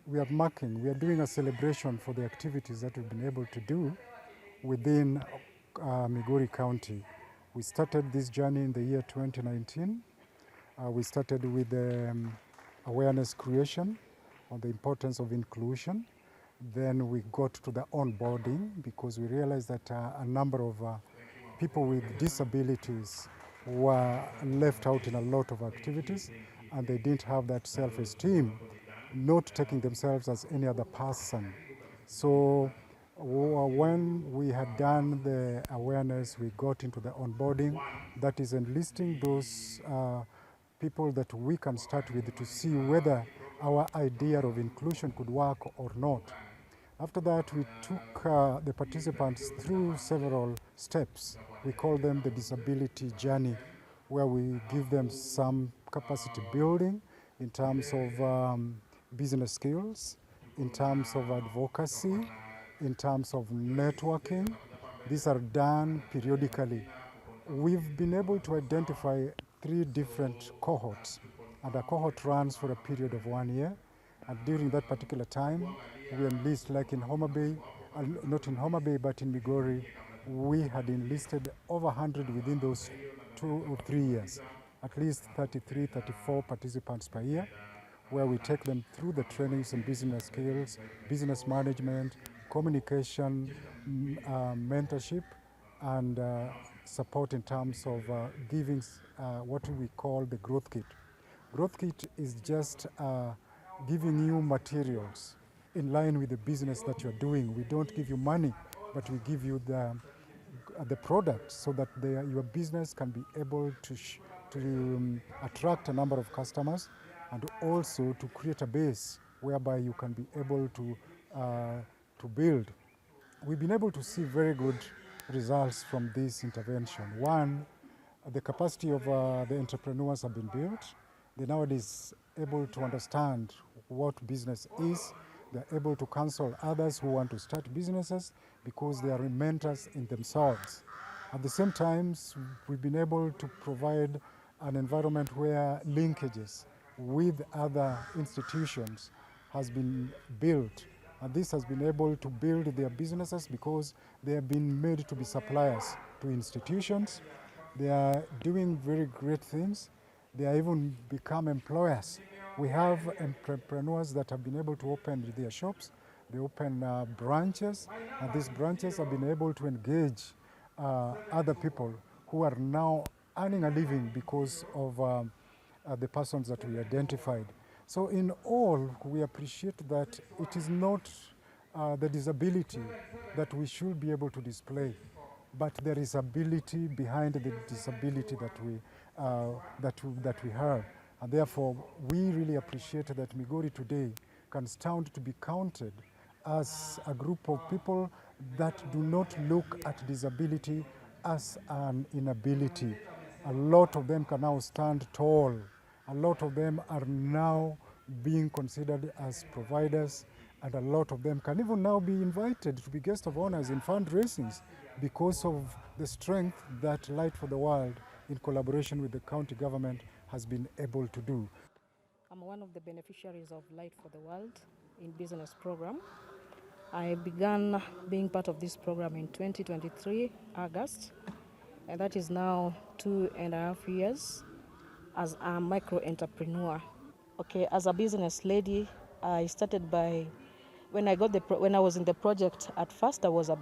we are doing a celebration for the activities that we've been able to do within Migori County. We started this journey in the year 2019. We started with awareness creation on the importance of inclusion. Then we got to the onboarding because we realized that a number of people with disabilities were left out in a lot of activities and they didn't have that self-esteem, not taking themselves as any other person. So when we had done the awareness, we got into the onboarding, that is enlisting those people that we can start with to see whether our idea of inclusion could work or not. After that, we took the participants through several steps. We call them the disability journey, where we give them some capacity building in terms of business skills, in terms of advocacy, in terms of networking. These are done periodically. We've been able to identify 3 different cohorts, and a cohort runs for a period of 1 year. And during that particular time, we enlist, like in Homa Bay, not in Homa Bay, but in Migori, we had enlisted over 100 within those 2 or 3 years, at least 33, 34 participants per year, where we take them through the trainings in business skills, business management, communication, mentorship, and support in terms of giving what we call the growth kit. Growth kit is just giving you materials in line with the business that you're doing. We don't give you money, but we give you the product so that your business can be able to attract a number of customers and also to create a base whereby you can be able to build. We've been able to see very good results from this intervention. One, the capacity of the entrepreneurs have been built. They're nowadays able to understand what business is. They're able to counsel others who want to start businesses because they are mentors in themselves. At the same time, we've been able to provide an environment where linkages with other institutions has been built. And this has been able to build their businesses because they have been made to be suppliers to institutions. They are doing very great things. They are even become employers. We have entrepreneurs that have been able to open their shops. They open branches, and these branches have been able to engage other people who are now earning a living because of the persons that we identified. So in all, we appreciate that it is not the disability that we should be able to display, but there is ability behind the disability that we have. And therefore, we really appreciate that Migori today can stand to be counted as a group of people that do not look at disability as an inability. A lot of them can now stand tall. A lot of them are now being considered as providers, and a lot of them can even now be invited to be guest of honors in fundraisings because of the strength that Light for the World, in collaboration with the county government, has been able to do. I'm one of the beneficiaries of Light for the World in business program. I began being part of this program in 2023, August, and that is now 2.5 years as a micro entrepreneur. Okay, as a business lady, I started by when I was in the project. At first, I was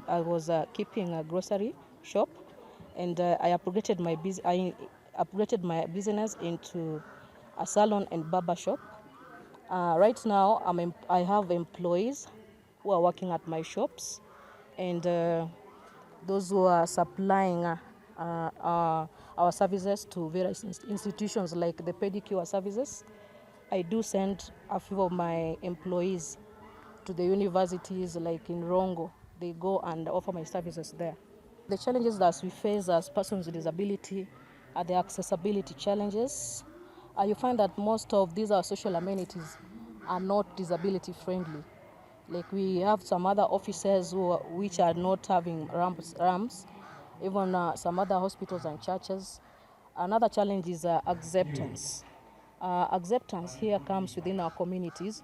keeping a grocery shop, and I upgraded my business into a salon and barber shop. Right now, I have employees who are working at my shops, and those who are supplying our services to various institutions like the pedicure services. I do send a few of my employees to the universities like in Rongo. They go and offer my services there. The challenges that we face as persons with disability are the accessibility challenges. You find that most of these social amenities are not disability friendly. Like we have some other offices which are not having ramps, even some other hospitals and churches. Another challenge is acceptance. Acceptance here comes within our communities.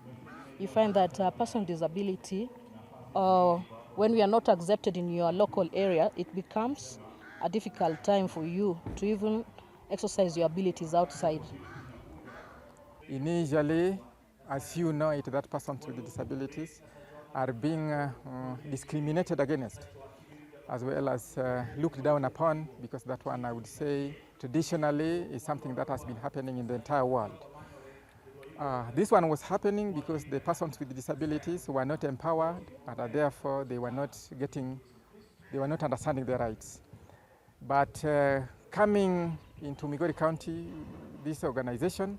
you find that a person with disability, when we are not accepted in your local area, it becomes a difficult time for you to even exercise your abilities outside. Initially, as you know it, that persons with disabilities are being discriminated against, as well as looked down upon, because that one, I would say, traditionally is something that has been happening in the entire world. This one was happening because the persons with disabilities were not empowered, and therefore they were not understanding their rights. But coming into Migori County, this organization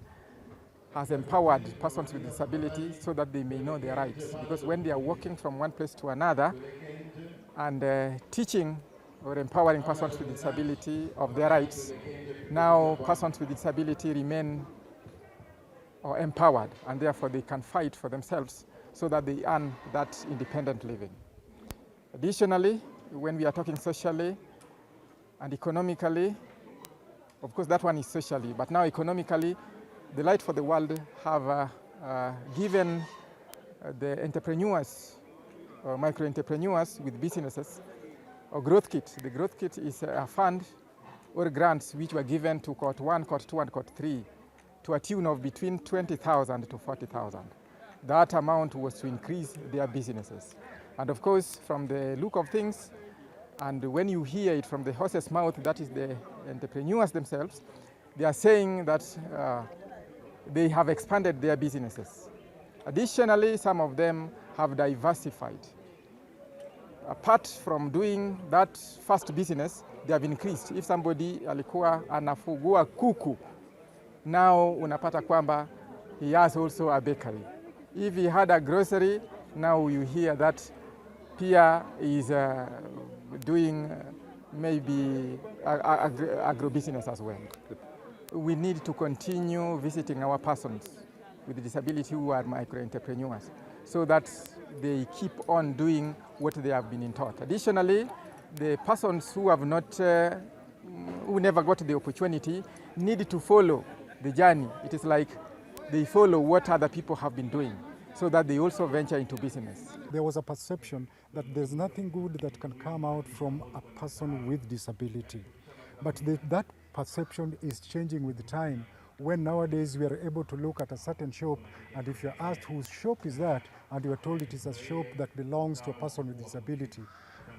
has empowered persons with disability so that they may know their rights. Because when they are walking from one place to another and teaching or empowering persons with disability of their rights, now persons with disability remain empowered, and therefore they can fight for themselves so that they earn that independent living. Additionally, when we are talking socially and economically, of course that one is socially, but now economically, the Light for the World have given the entrepreneurs or micro-entrepreneurs with businesses a growth kit. The growth kit is a fund or grants which were given to Court 1, Court 2, and Court 3 to a tune of between 20,000 to 40,000. That amount was to increase their businesses. And of course, from the look of things, and when you hear it from the horse's mouth, that is the entrepreneurs themselves, they are saying that they have expanded their businesses. Additionally, some of them have diversified. Apart from doing that first business, they have increased. If somebody alikuwa anafugua kuku, now unapata kwamba he has also a bakery. If he had a grocery, now you hear that Pia is doing maybe agro-business as well. We need to continue visiting our persons with disability who are micro-entrepreneurs so that they keep on doing what they have been taught. Additionally, the persons who have not, who never got the opportunity need to follow the journey. It is like they follow what other people have been doing so that they also venture into business. There was a perception that there's nothing good that can come out from a person with disability. But that perception is changing with time, when nowadays we are able to look at a certain shop, and if you're asked whose shop is that, and you are told it is a shop that belongs to a person with disability.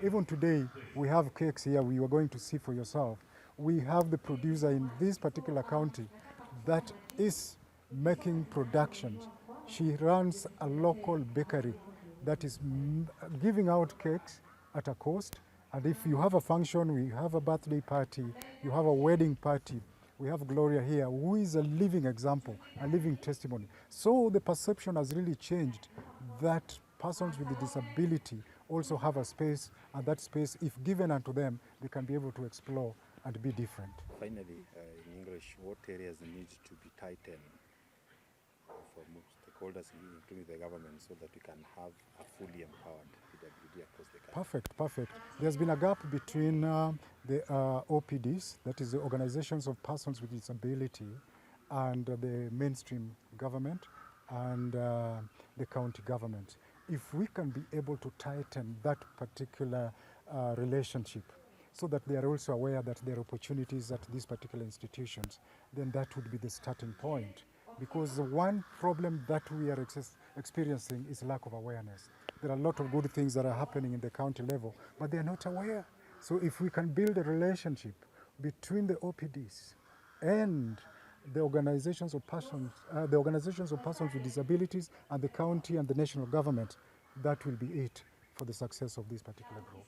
Even today, we have cakes here you are going to see for yourself. We have the producer in this particular county that is making productions. She runs a local bakery that is giving out cakes at a cost. And if you have a function, we have a birthday party, you have a wedding party, we have Gloria here, who is a living example, a living testimony. So the perception has really changed that persons with a disability also have a space, and that space, if given unto them, they can be able to explore and be different. Finally, in English, what areas need to be tightened for stakeholders, including the government, so that we can have a fully empowered PWD across the country? Perfect. There's been a gap between the OPDs, that is the Organizations of Persons with Disability, and the mainstream government and the county government. If we can be able to tighten that particular relationship, so that they are also aware that there are opportunities at these particular institutions, then that would be the starting point. Because the one problem that we are experiencing is lack of awareness. There are a lot of good things that are happening in the county level, but they are not aware. So if we can build a relationship between the OPDs and the organizations of persons with disabilities and the county and the national government, that will be it for the success of this particular group.